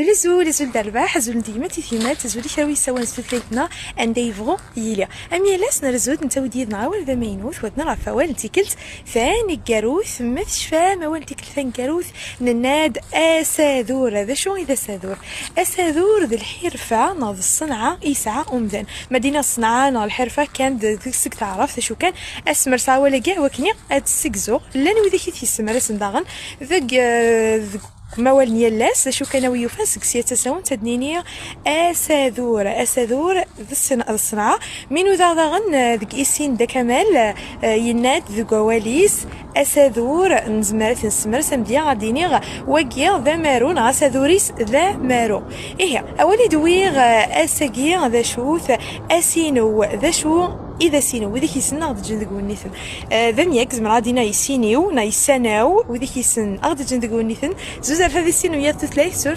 زول درباح زول ديما تيمات زول كراوي سوان ستثليتنا ان ديفغو يليا امي لاس نرزود نتاو ديدنا عاول ذا مينوث ودنا راه فوال تيكلت ثاني كاروث ما تشفى ما وين تيكل ثاني كاروث نناد اساذور هذا شو اذا ساذور اساذور ذي الحرفه ناض الصنعه يسعى امدان مدينه الصنعه ناض الحرفه كان ديك تعرف شو كان اسمر ساولا كاع وكني اتسكزو لان وذاك تيسمر اسم داغن ذاك موال نيالاس شو كان ويوفان سكسيات تساون تدنينيا اساذور الصنعه منو داغن ذك اسين دا كمال يناد ذو كواليس اساذور نزمرت نسمر سمديا غاديني وكيا ذا مارون اساذوريس ذا مارو ايه اولي دويغ اساكي ذا شوث اسينو ذا شو إذا سينو وذيك يسن أغد جندق والنثن ذا ميك زمرا دينا يسينيو نا يساناو وذيك يسن أغد جندق والنثن زوز هذا السينو يا تثلاث